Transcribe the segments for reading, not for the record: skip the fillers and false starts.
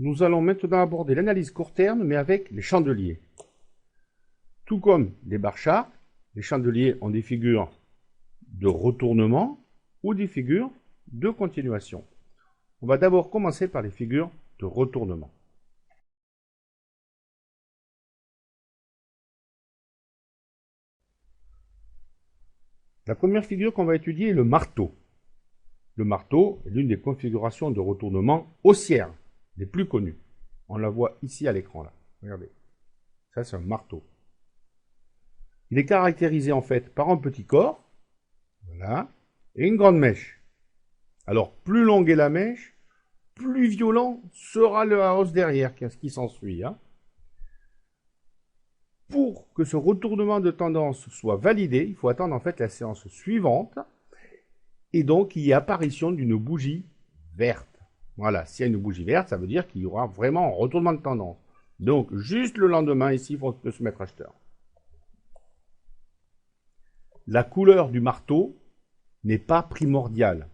Nous allons maintenant aborder l'analyse court terme, mais avec les chandeliers. Tout comme les bar charts, les chandeliers ont des figures de retournement ou des figures de continuation. On va d'abord commencer par les figures de retournement. La première figure qu'on va étudier est le marteau. Le marteau est l'une des configurations de retournement haussière les plus connues. On la voit ici à l'écran là. Regardez. Ça, c'est un marteau. Il est caractérisé en fait par un petit corps, voilà, et une grande mèche. Alors, plus longue est la mèche, plus violent sera le hausse derrière, ce qui s'ensuit. Pour que ce retournement de tendance soit validé, il faut attendre en fait la séance suivante, et donc il y a apparition d'une bougie verte. Voilà, s'il y a une bougie verte, ça veut dire qu'il y aura vraiment un retournement de tendance. Donc, juste le lendemain, ici, il peut se mettre acheteur. La couleur du marteau n'est pas primordiale.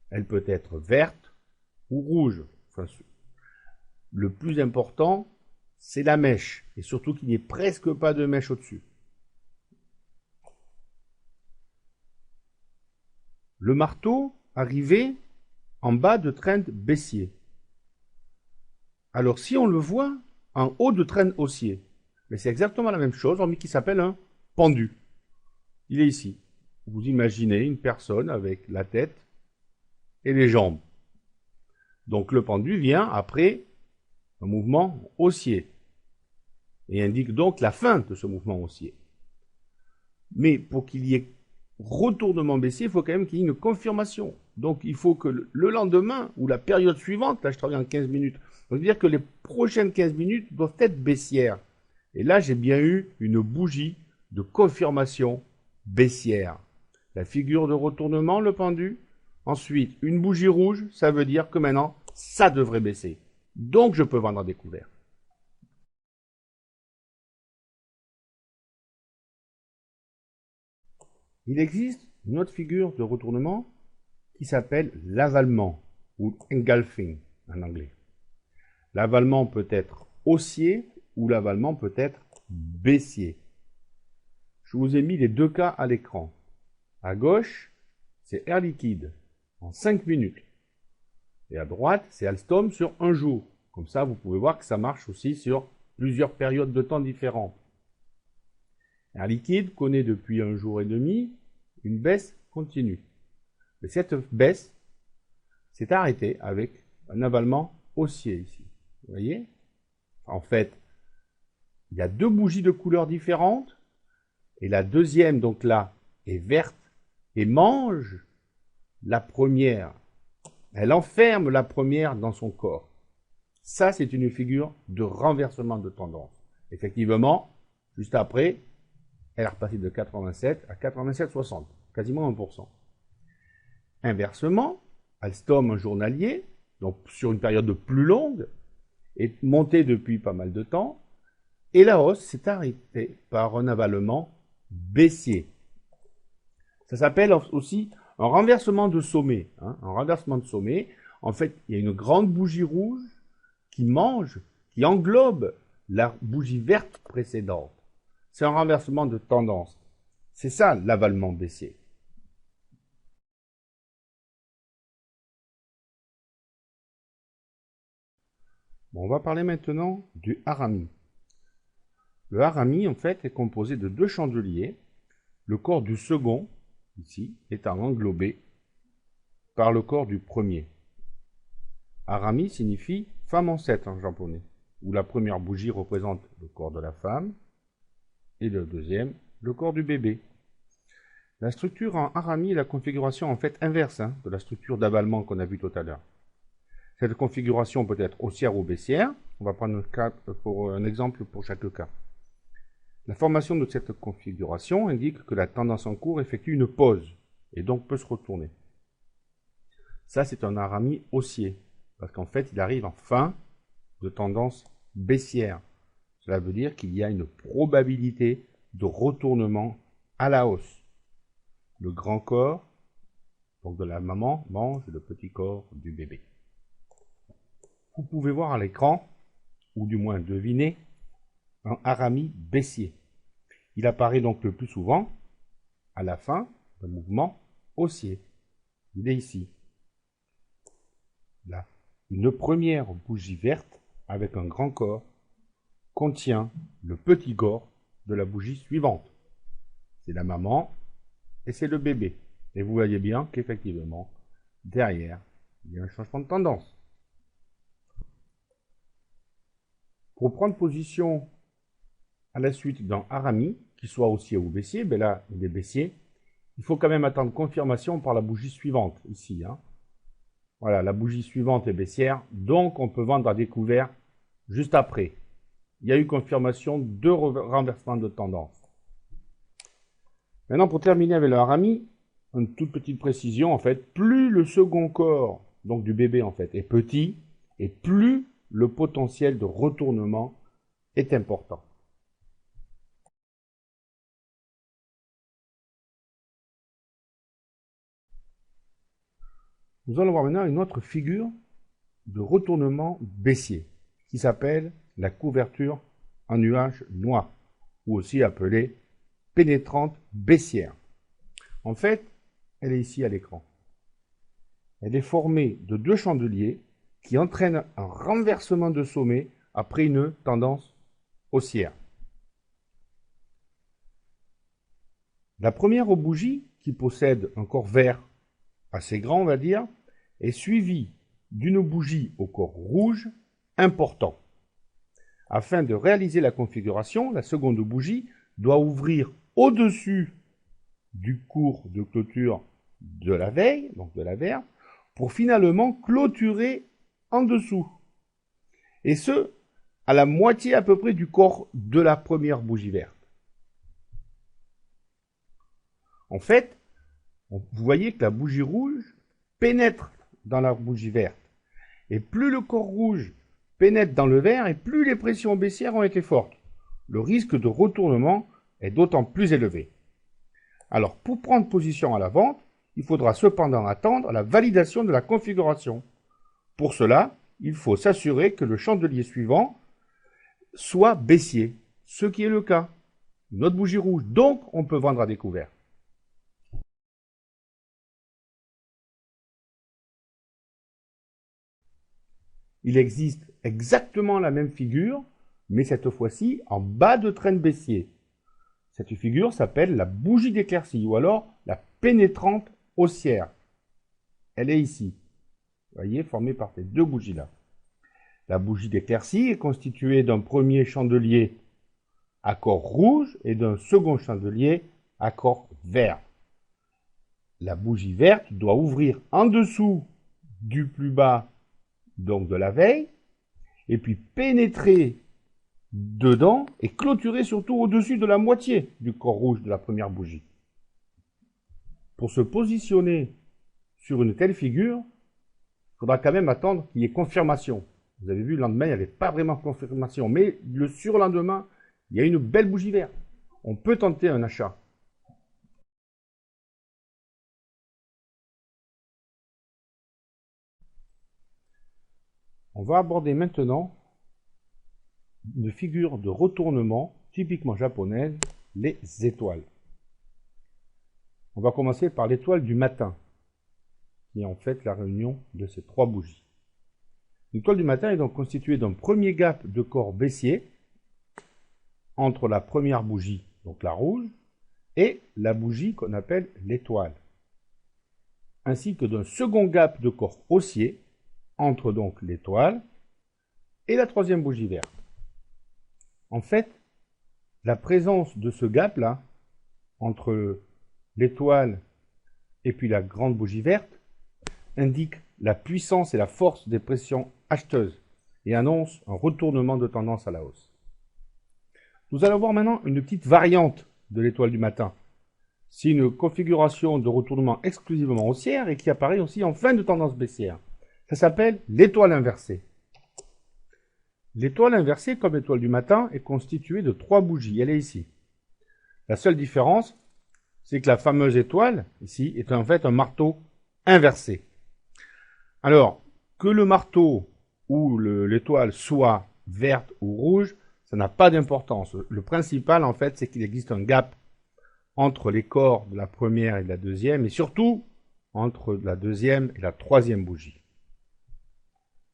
Elle peut être verte ou rouge. Enfin, le plus important, c'est la mèche. Et surtout qu'il n'y ait presque pas de mèche au-dessus. Le marteau arrivait en bas de trend baissier. Alors, si on le voit en haut de trend haussier, mais c'est exactement la même chose, hormis qu'il s'appelle un pendu. Il est ici. Vous imaginez une personne avec la tête et les jambes. Donc le pendu vient après un mouvement haussier et indique donc la fin de ce mouvement haussier. Mais pour qu'il y ait retournement baissier, il faut quand même qu'il y ait une confirmation. Donc il faut que le lendemain ou la période suivante, là je travaille en 15 minutes, ça veut dire que les prochaines 15 minutes doivent être baissières. Et là j'ai bien eu une bougie de confirmation baissière. La figure de retournement, le pendu. Ensuite, une bougie rouge, ça veut dire que maintenant, ça devrait baisser. Donc, je peux vendre à découvert. Il existe une autre figure de retournement qui s'appelle l'avalement, ou engulfing en anglais. L'avalement peut être haussier ou l'avalement peut être baissier. Je vous ai mis les deux cas à l'écran. À gauche, c'est Air Liquide en 5 minutes. Et à droite, c'est Alstom sur un jour. Comme ça, vous pouvez voir que ça marche aussi sur plusieurs périodes de temps différentes. Air Liquide connaît depuis un jour et demi une baisse continue. Mais cette baisse s'est arrêtée avec un avalement haussier ici. Vous voyez? En fait, il y a deux bougies de couleurs différentes. Et la deuxième, donc là, est verte et mange la première. Elle enferme la première dans son corps. Ça, c'est une figure de renversement de tendance. Effectivement, juste après, elle est repassée de 87 à 87,60, quasiment 1%. Inversement, Alstom, un journalier, donc sur une période plus longue, est monté depuis pas mal de temps, et la hausse s'est arrêtée par un avalement baissier. Ça s'appelle aussi un renversement de sommet. Un renversement de sommet. En fait, il y a une grande bougie rouge qui mange, qui englobe la bougie verte précédente. C'est un renversement de tendance. C'est ça l'avalement baissier. Bon, on va parler maintenant du harami. Le harami, en fait, est composé de deux chandeliers. Le corps du second, ici, étant englobé par le corps du premier. Harami signifie femme enceinte en japonais, où la première bougie représente le corps de la femme et le deuxième, le corps du bébé. La structure en harami est la configuration en fait inverse de la structure d'avalement qu'on a vu tout à l'heure. Cette configuration peut être haussière ou baissière. On va prendre un exemple pour chaque cas. La formation de cette configuration indique que la tendance en cours effectue une pause et donc peut se retourner. Ça, c'est un harami haussier, parce qu'en fait, il arrive en fin de tendance baissière. Cela veut dire qu'il y a une probabilité de retournement à la hausse. Le grand corps, donc de la maman, mange le petit corps du bébé. vous pouvez voir à l'écran, ou du moins deviner, un harami baissier. Il apparaît donc le plus souvent à la fin d'un mouvement haussier. Il est ici. Là. Une première bougie verte avec un grand corps contient le petit corps de la bougie suivante. C'est la maman et c'est le bébé. Et vous voyez bien qu'effectivement, derrière, il y a un changement de tendance. Pour prendre position à la suite d'un harami, qu'il soit haussier ou baissier, ben là, il est baissier, il faut quand même attendre confirmation par la bougie suivante, ici. Voilà, la bougie suivante est baissière, donc on peut vendre à découvert juste après. Il y a eu confirmation de renversement de tendance. Maintenant, pour terminer avec le harami, une toute petite précision, en fait, plus le second corps, donc du bébé en fait, est petit, et plus le potentiel de retournement est important. Nous allons voir maintenant une autre figure de retournement baissier, qui s'appelle la couverture en nuage noir, ou aussi appelée pénétrante baissière. En fait, elle est ici à l'écran. Elle est formée de deux chandeliers qui entraînent un renversement de sommet après une tendance haussière. La première bougie, qui possède un corps vert assez grand, on va dire, est suivie d'une bougie au corps rouge important. Afin de réaliser la configuration, la seconde bougie doit ouvrir au-dessus du cours de clôture de la veille, donc de la verte, pour finalement clôturer en dessous. Et ce, à la moitié à peu près du corps de la première bougie verte. En fait, vous voyez que la bougie rouge pénètre dans la bougie verte. Et plus le corps rouge pénètre dans le vert, et plus les pressions baissières ont été fortes. Le risque de retournement est d'autant plus élevé. Alors, pour prendre position à la vente, il faudra cependant attendre la validation de la configuration. Pour cela, il faut s'assurer que le chandelier suivant soit baissier, ce qui est le cas. Une autre bougie rouge, donc on peut vendre à découvert. Il existe exactement la même figure, mais cette fois-ci en bas de traîne baissier. Cette figure s'appelle la bougie d'éclaircie, ou alors la pénétrante haussière. Elle est ici. Vous voyez, formée par ces deux bougies-là. La bougie d'éclaircie est constituée d'un premier chandelier à corps rouge et d'un second chandelier à corps vert. La bougie verte doit ouvrir en dessous du plus bas, donc de la veille, et puis pénétrer dedans et clôturer surtout au-dessus de la moitié du corps rouge de la première bougie. Pour se positionner sur une telle figure, il faudra quand même attendre qu'il y ait confirmation. Vous avez vu, le lendemain, il n'y avait pas vraiment confirmation, mais le surlendemain, il y a une belle bougie verte. On peut tenter un achat. On va aborder maintenant une figure de retournement typiquement japonaise, les étoiles. On va commencer par l'étoile du matin, qui est en fait la réunion de ces trois bougies. L'étoile du matin est donc constituée d'un premier gap de corps baissier entre la première bougie, donc la rouge, et la bougie qu'on appelle l'étoile, ainsi que d'un second gap de corps haussier entre donc l'étoile et la troisième bougie verte. En fait, la présence de ce gap-là, entre l'étoile et puis la grande bougie verte, indique la puissance et la force des pressions acheteuses et annonce un retournement de tendance à la hausse. Nous allons voir maintenant une petite variante de l'étoile du matin. C'est une configuration de retournement exclusivement haussière et qui apparaît aussi en fin de tendance baissière. Ça s'appelle l'étoile inversée. L'étoile inversée, comme l'étoile du matin, est constituée de trois bougies. Elle est ici. La seule différence, c'est que la fameuse étoile, ici, est en fait un marteau inversé. Alors, que le marteau ou l'étoile soit verte ou rouge, ça n'a pas d'importance. Le principal, en fait, c'est qu'il existe un gap entre les corps de la première et de la deuxième, et surtout entre la deuxième et la troisième bougie.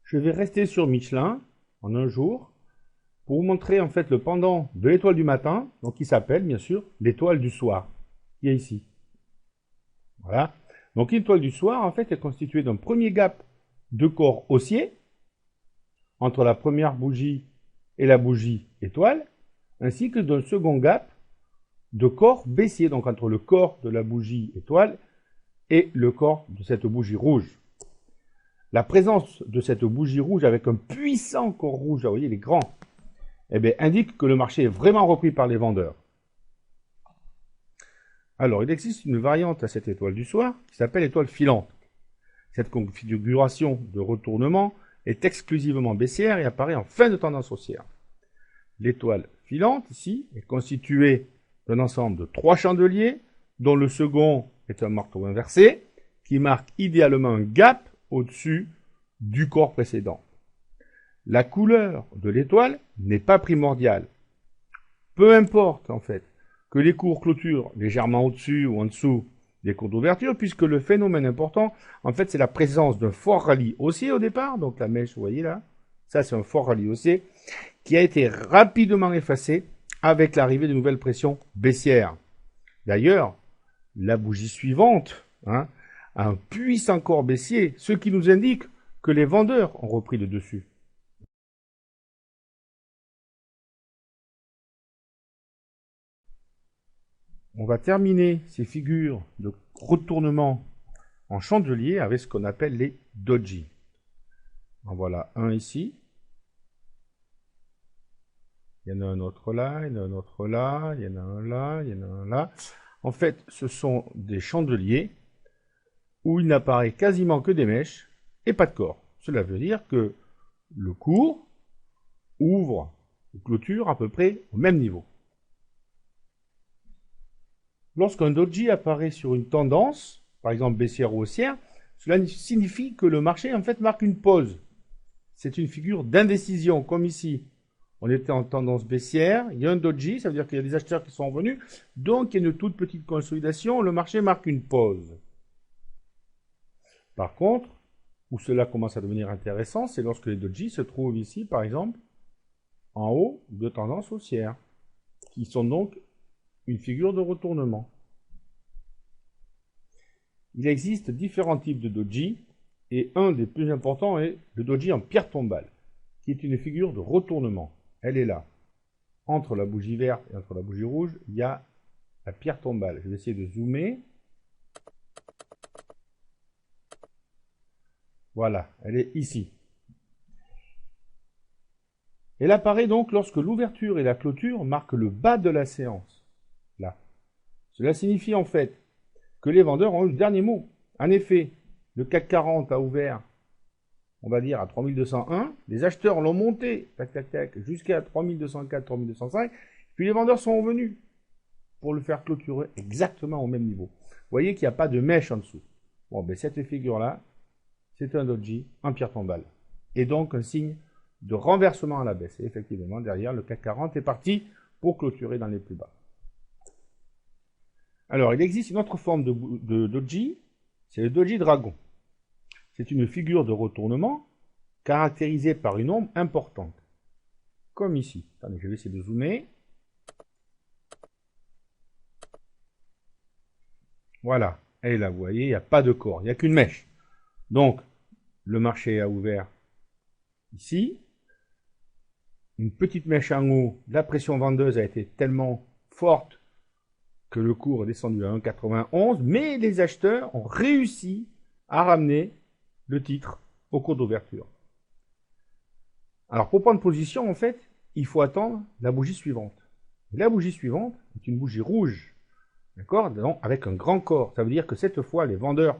Je vais rester sur Michelin en un jour pour vous montrer en fait le pendant de l'étoile du matin, donc qui s'appelle bien sûr l'étoile du soir, qui est ici. Voilà. Donc l'étoile du soir, en fait, est constituée d'un premier gap de corps haussier entre la première bougie et la bougie étoile, ainsi que d'un second gap de corps baissier, donc entre le corps de la bougie étoile et le corps de cette bougie rouge. La présence de cette bougie rouge avec un puissant corps rouge, vous voyez, il est grand, eh bien, indique que le marché est vraiment repris par les vendeurs. Alors, il existe une variante à cette étoile du soir qui s'appelle étoile filante. Cette configuration de retournement est exclusivement baissière et apparaît en fin de tendance haussière. L'étoile filante, ici, est constituée d'un ensemble de 3 chandeliers, dont le second est un marteau inversé, qui marque idéalement un gap au-dessus du corps précédent. La couleur de l'étoile n'est pas primordiale. Peu importe, en fait, que les cours clôturent légèrement au-dessus ou en dessous des cours d'ouverture, puisque le phénomène important, en fait, c'est la présence d'un fort rallye haussier au départ, donc la mèche, vous voyez là, ça c'est un fort rallye haussier, qui a été rapidement effacé avec l'arrivée de nouvelles pressions baissières. D'ailleurs, la bougie suivante a un puissant corps baissier, ce qui nous indique que les vendeurs ont repris le dessus. On va terminer ces figures de retournement en chandelier avec ce qu'on appelle les doji. En voilà un ici. Il y en a un autre là, il y en a un autre là, il y en a un là, il y en a un là. En fait, ce sont des chandeliers où il n'apparaît quasiment que des mèches et pas de corps. Cela veut dire que le cours ouvre ou clôture à peu près au même niveau. Lorsqu'un doji apparaît sur une tendance, par exemple baissière ou haussière, cela signifie que le marché en fait marque une pause. C'est une figure d'indécision, comme ici. On était en tendance baissière, il y a un doji, ça veut dire qu'il y a des acheteurs qui sont revenus, donc il y a une toute petite consolidation, le marché marque une pause. Par contre, où cela commence à devenir intéressant, c'est lorsque les doji se trouvent ici, par exemple, en haut de tendance haussière, qui sont donc une figure de retournement. Il existe différents types de doji, et un des plus importants est le doji en pierre tombale, qui est une figure de retournement. Elle est là. Entre la bougie verte et entre la bougie rouge, il y a la pierre tombale. Je vais essayer de zoomer. Voilà, elle est ici. Elle apparaît donc lorsque l'ouverture et la clôture marquent le bas de la séance. Là. Cela signifie en fait que les vendeurs ont eu le dernier mot. En effet, le CAC 40 a ouvert, on va dire, à 3201. Les acheteurs l'ont monté, tac, tac, tac, jusqu'à 3204, 3205. Puis les vendeurs sont revenus pour le faire clôturer exactement au même niveau. Vous voyez qu'il n'y a pas de mèche en dessous. Bon, ben cette figure-là, c'est un doji en pierre tombale. Et donc un signe de renversement à la baisse. Et effectivement, derrière, le CAC 40 est parti pour clôturer dans les plus bas. Alors, il existe une autre forme de doji, c'est le doji dragon. C'est une figure de retournement caractérisée par une ombre importante. Comme ici. Attendez, je vais essayer de zoomer. Voilà. Et là, vous voyez, il n'y a pas de corps, il n'y a qu'une mèche. Donc, le marché a ouvert ici. Une petite mèche en haut, la pression vendeuse a été tellement forte que le cours est descendu à 1,91, mais les acheteurs ont réussi à ramener le titre au cours d'ouverture. Alors, pour prendre position, en fait, il faut attendre la bougie suivante. Et la bougie suivante est une bougie rouge, d'accord, avec un grand corps. Ça veut dire que cette fois, les vendeurs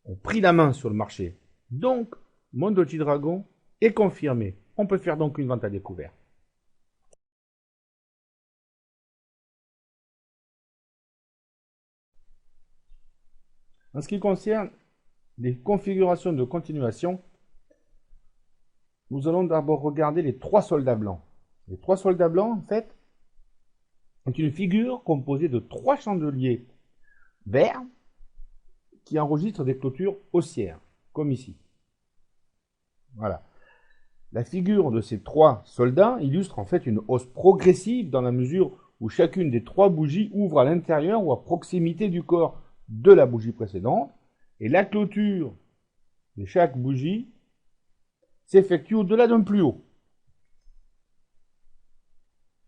ont pris la main sur le marché. Donc, mon doji dragon est confirmé. On peut faire donc une vente à découvert. En ce qui concerne les configurations de continuation, nous allons d'abord regarder les 3 soldats blancs. Les 3 soldats blancs, en fait, est une figure composée de 3 chandeliers verts qui enregistrent des clôtures haussières, comme ici. Voilà. La figure de ces 3 soldats illustre en fait une hausse progressive dans la mesure où chacune des 3 bougies ouvre à l'intérieur ou à proximité du corps de la bougie précédente, et la clôture de chaque bougie s'effectue au-delà d'un plus haut.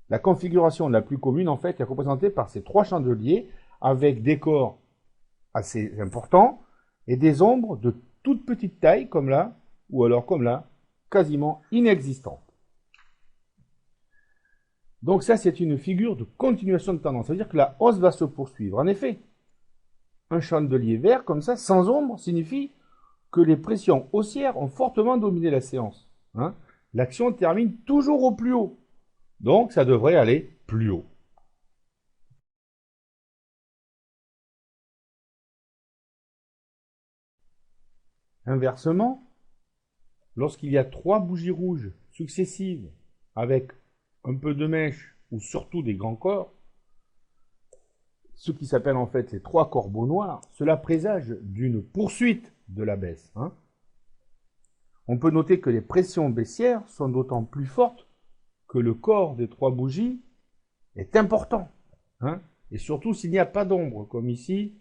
La configuration la plus commune, en fait, est représentée par ces 3 chandeliers avec des corps assez importants et des ombres de toute petite taille, comme là, ou alors comme là, quasiment inexistantes. Donc ça, c'est une figure de continuation de tendance. Ça veut dire que la hausse va se poursuivre. En effet, un chandelier vert comme ça, sans ombre, signifie que les pressions haussières ont fortement dominé la séance. Hein. L'action termine toujours au plus haut. Donc, ça devrait aller plus haut. Inversement, lorsqu'il y a 3 bougies rouges successives avec un peu de mèche ou surtout des grands corps, ce qui s'appelle en fait les 3 corbeaux noirs, cela présage d'une poursuite de la baisse. Hein. On peut noter que les pressions baissières sont d'autant plus fortes que le corps des 3 bougies est important. Hein. Et surtout s'il n'y a pas d'ombre, comme ici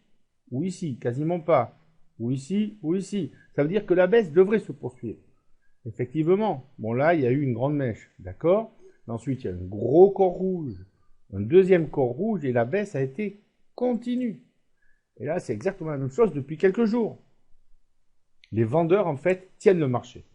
ou ici, quasiment pas, ou ici ou ici. Ça veut dire que la baisse devrait se poursuivre. Effectivement, bon là, il y a eu une grande mèche, d'accord? Ensuite, il y a un gros corps rouge, un deuxième corps rouge, et la baisse a été continue. Et là, c'est exactement la même chose depuis quelques jours. Les vendeurs, en fait, tiennent le marché.